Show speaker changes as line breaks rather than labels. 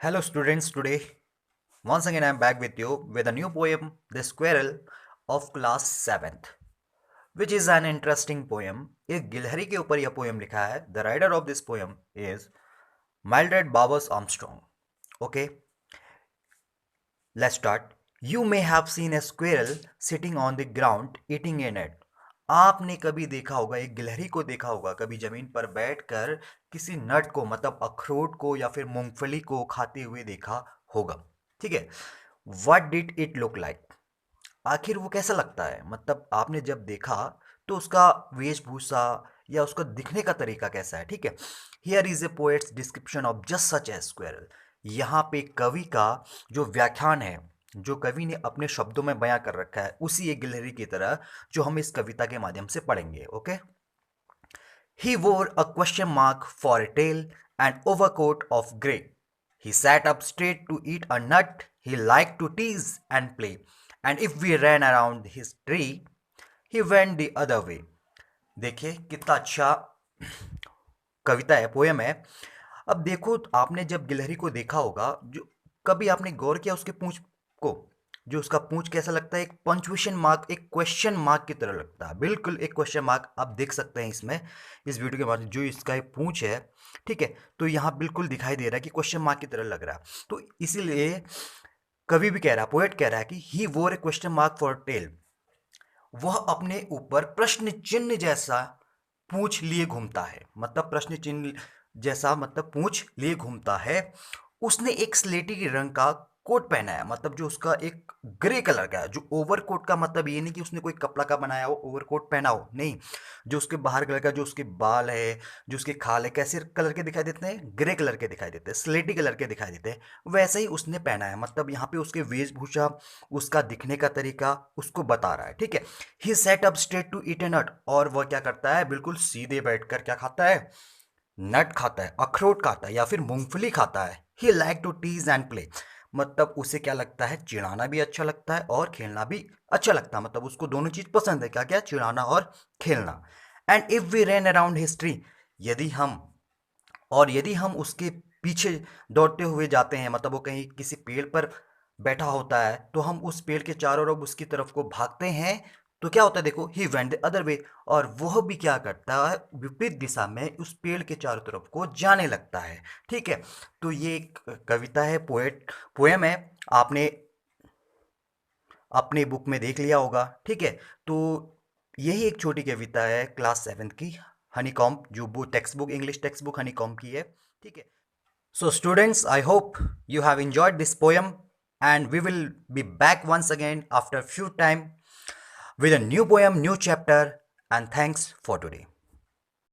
Hello students, today once again I am back with you with a new poem, The Squirrel of class 7th, which is an interesting poem. एक गिलहरी के ऊपर यह poem लिखा है. The writer of this poem is Mildred Bowers Armstrong. Okay, let's start. You may have seen a squirrel sitting on the ground eating a nut. आपने कभी देखा होगा, एक गिलहरी को देखा होगा कभी जमीन पर बैठकर किसी नट को मतलब अखरोट को या फिर मूंगफली को खाते हुए देखा होगा. ठीक है. What did it look like? आखिर वो कैसा लगता है, मतलब आपने जब देखा तो उसका वेशभूषा या उसका दिखने का तरीका कैसा है. ठीक है. Here is a poets description of just such A squirrel. यहाँ पे कवि का जो व्याख्यान है, जो कवि ने अपने शब्दों में बयां कर रखा है, उसी एक गिलहरी की तरह जो हम इस कविता के माध्यम से पढ़ेंगे. Okay. He wore a question mark for a tail and overcoat of grey. He sat up straight to eat a nut. He liked to tease and play. And if we ran around his tree, he went the other way. देखिए कितना अच्छा कविता है, poem है. अब देखो, आपने जब गिलहरी को देखा होगा, जो कभी आपने गौर किया उसके पूंछ को, जो उसका पूंछ कैसा लगता है, एक पंक्चुएशन मार्क, एक क्वेश्चन मार्क की तरह लगता है. बिल्कुल एक क्वेश्चन मार्क आप देख सकते हैं इसमें, इस वीडियो के बाद जो इसका एक पूंछ है. ठीक है. तो यहाँ बिल्कुल दिखाई दे रहा है कि क्वेश्चन मार्क की तरह लग रहा है. तो इसीलिए कवि भी कह रहा है, पोएट कह रहा है कि ही वोर ए क्वेश्चन मार्क फॉर टेल. वह अपने ऊपर प्रश्न चिन्ह जैसा पूंछ लिए घूमता है. मतलब प्रश्न चिन्ह जैसा मतलब पूंछ लिए घूमता है. उसने एक स्लेटी रंग का कोट पहना है, मतलब जो उसका एक ग्रे कलर का है. जो ओवर कोट का मतलब ये नहीं कि उसने कोई कपड़ा का बनाया हो, ओवर कोट पहना हो, नहीं. जो उसके बाहर कलर का, जो उसके बाल है, जो उसके खाल है, कैसे कलर के दिखाई देते हैं, ग्रे कलर के दिखाई देते हैं, स्लेटी कलर के दिखाई देते हैं. वैसे ही उसने पहना है. मतलब यहाँ पे उसके वेशभूषा, उसका दिखने का तरीका उसको बता रहा है. ठीक है. He set up straight to eat a nut. और वह क्या करता है, बिल्कुल सीधे बैठकर क्या खाता है, नट खाता है, अखरोट खाता है या फिर मूंगफली खाता है. He like to tease and play. मतलब उसे क्या लगता है, चिढ़ाना भी अच्छा लगता है और खेलना भी अच्छा लगता है. मतलब उसको दोनों चीज पसंद है, क्या क्या, चिढ़ाना और खेलना. And if we run around history, यदि हम यदि हम उसके पीछे दौड़ते हुए जाते हैं, मतलब वो कहीं किसी पेड़ पर बैठा होता है तो हम उस पेड़ के चारों ओर उसकी तरफ को भागते हैं, तो क्या होता है, देखो, he went the other way. और वह भी क्या करता है, विपरीत दिशा में उस पेड़ के चारों तरफ को जाने लगता है. ठीक है. तो ये एक कविता है, पोएम है. आपने अपने बुक में देख लिया होगा. ठीक है. तो यही एक छोटी कविता है क्लास 7 की, हनीकॉम्ब, जो वो text book, English text book honeycomb की है. ठीक है. So students, I hope you have enjoyed this poem, and we will be back once again after a few time with a new poem, new chapter, and thanks for today.